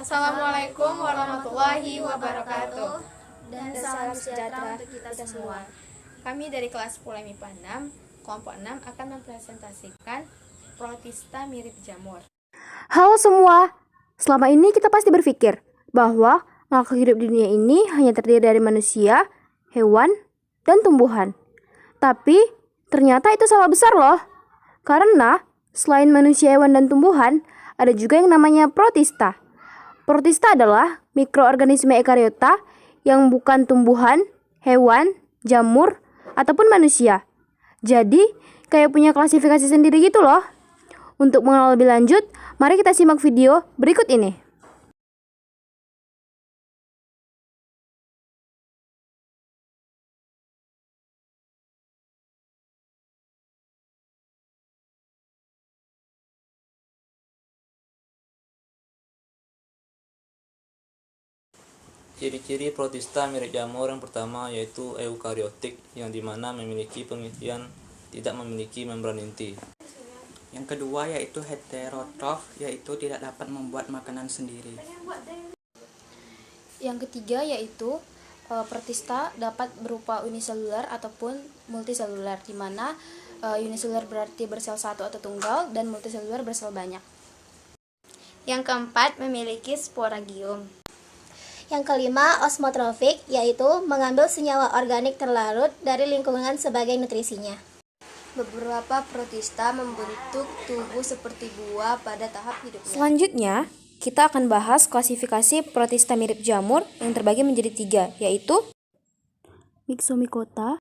Assalamualaikum warahmatullahi wabarakatuh. Dan salam sejahtera untuk kita semua. Kami dari kelas 10 MIPA 6, kelompok 6 akan mempresentasikan protista mirip jamur. Halo semua, selama ini kita pasti berpikir bahwa makhluk hidup di dunia ini hanya terdiri dari manusia, hewan, dan tumbuhan. Tapi ternyata itu salah besar loh. Karena selain manusia, hewan, dan tumbuhan, ada juga yang namanya protista. Protista adalah mikroorganisme ekariota yang bukan tumbuhan, hewan, jamur, ataupun manusia. Jadi, kayak punya klasifikasi sendiri gitu loh. Untuk mengenal lebih lanjut, mari kita simak video berikut ini. Ciri-ciri protista mirip jamur yang pertama yaitu eukariotik, yang dimana memiliki penelitian tidak memiliki membran inti. Yang kedua yaitu heterotrof, yaitu tidak dapat membuat makanan sendiri. Yang ketiga yaitu protista dapat berupa uniseluler ataupun multiseluler, di mana uniseluler berarti bersel satu atau tunggal dan multiseluler bersel banyak. Yang keempat, memiliki sporagium. Yang kelima, osmotrofik, yaitu mengambil senyawa organik terlarut dari lingkungan sebagai nutrisinya. Beberapa protista membentuk tubuh seperti buah pada tahap hidupnya. Selanjutnya, kita akan bahas klasifikasi protista mirip jamur yang terbagi menjadi 3, yaitu Myxomycota,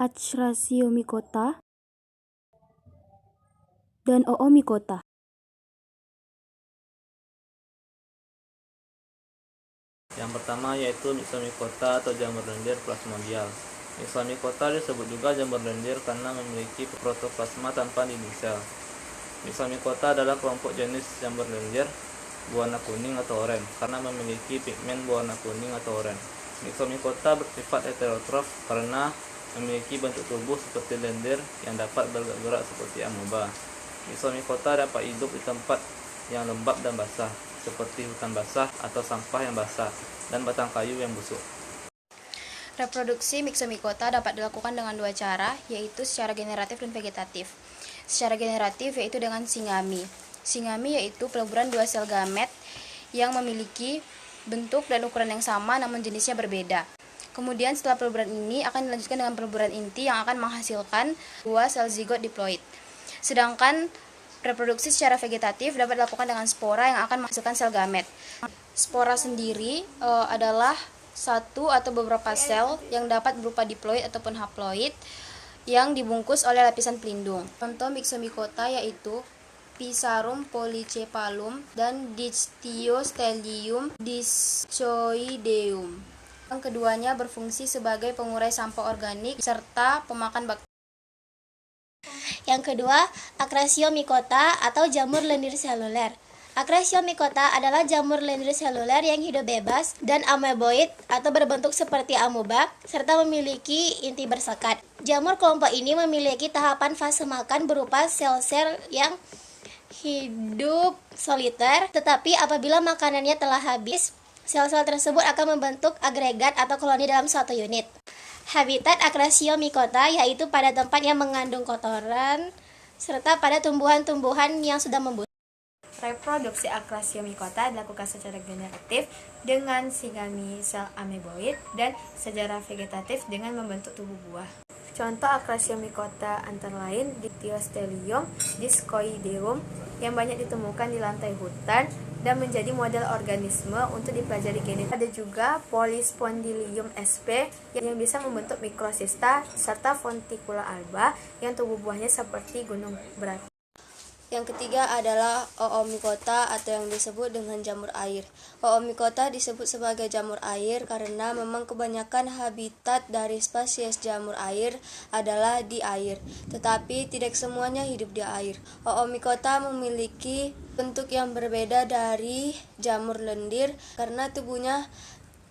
Acrasiomycota, dan Oomycota. Yang pertama yaitu Myxomycota atau jamur lendir plasmodial. Myxomycota disebut juga jamur lendir karena memiliki protoplasma tanpa dinding sel. Myxomycota adalah kelompok jenis jamur lendir berwarna kuning atau oranye karena memiliki pigmen berwarna kuning atau oranye. Myxomycota bersifat heterotrof karena memiliki bentuk tubuh seperti lendir yang dapat bergerak seperti amoeba. Myxomycota dapat hidup di tempat yang lembab dan basah, seperti hutan basah atau sampah yang basah dan batang kayu yang busuk. Reproduksi Myxomycota dapat dilakukan dengan 2 cara, yaitu secara generatif dan vegetatif. Secara generatif yaitu dengan singami. Singami yaitu peleburan 2 sel gamet yang memiliki bentuk dan ukuran yang sama namun jenisnya berbeda. Kemudian setelah peleburan ini akan dilanjutkan dengan peleburan inti yang akan menghasilkan 2 sel zigot diploid. Sedangkan reproduksi secara vegetatif dapat dilakukan dengan spora yang akan menghasilkan sel gamet. Spora sendiri adalah satu atau beberapa sel yang dapat berupa diploid ataupun haploid yang dibungkus oleh lapisan pelindung. Contoh Myxomycota yaitu Pisarum polycephalum dan Dictyostelium discoideum. Yang keduanya berfungsi sebagai pengurai sampah organik serta pemakan bakteri. Yang kedua, Acrasiomycota atau jamur lendir seluler. Acrasiomycota adalah jamur lendir seluler yang hidup bebas dan ameboid atau berbentuk seperti amoeba serta memiliki inti bersekat. Jamur kelompok ini memiliki tahapan fase makan berupa sel-sel yang hidup soliter, tetapi apabila makanannya telah habis, sel-sel tersebut akan membentuk agregat atau koloni dalam suatu unit. Habitat Acrasiomycota yaitu pada tempat yang mengandung kotoran serta pada tumbuhan-tumbuhan yang sudah membusuk. Reproduksi Acrasiomycota dilakukan secara generatif dengan singami sel ameboid dan secara vegetatif dengan membentuk tubuh buah. Contoh Acrasiomycota antara lain Dictyostelium discoideum yang banyak ditemukan di lantai hutan dan menjadi model organisme untuk dipelajari genetik. Ada juga Polyspondylium sp yang bisa membentuk mikrosista serta Fonticula alba yang tubuh buahnya seperti gunung berapi. Yang ketiga adalah Oomycota atau yang disebut dengan jamur air. Oomycota disebut sebagai jamur air karena memang kebanyakan habitat dari spesies jamur air adalah di air, tetapi tidak semuanya hidup di air. Oomycota memiliki bentuk yang berbeda dari jamur lendir karena tubuhnya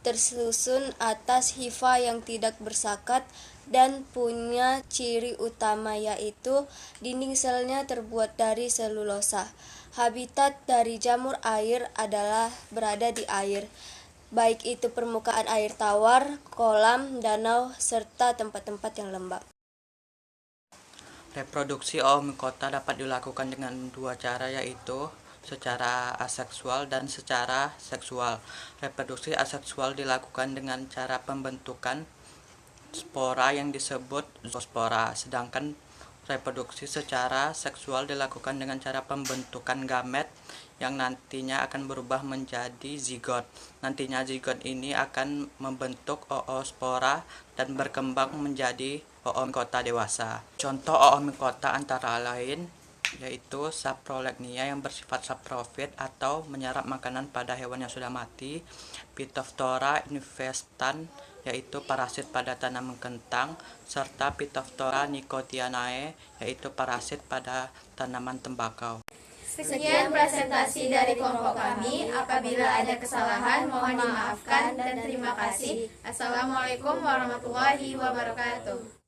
tersusun atas hifa yang tidak bersakat dan punya ciri utama yaitu dinding selnya terbuat dari selulosa. Habitat dari jamur air adalah berada di air, baik itu permukaan air tawar, kolam, danau, serta tempat-tempat yang lembab. Reproduksi oomycota dapat dilakukan dengan dua cara, yaitu secara aseksual dan secara seksual. Reproduksi aseksual dilakukan dengan cara pembentukan spora yang disebut zoospora, sedangkan reproduksi secara seksual dilakukan dengan cara pembentukan gamet yang nantinya akan berubah menjadi zigot. Nantinya zigot ini akan membentuk oospora dan berkembang menjadi oomycota dewasa. Contoh oomycota antara lain yaitu Saprolegnia yang bersifat saprofit atau menyerap makanan pada hewan yang sudah mati, Phytophthora infestans yaitu parasit pada tanaman kentang, serta Phytophthora nicotianae yaitu parasit pada tanaman tembakau. Sekian presentasi dari kelompok kami. Apabila ada kesalahan, mohon dimaafkan dan terima kasih. Assalamualaikum warahmatullahi wabarakatuh.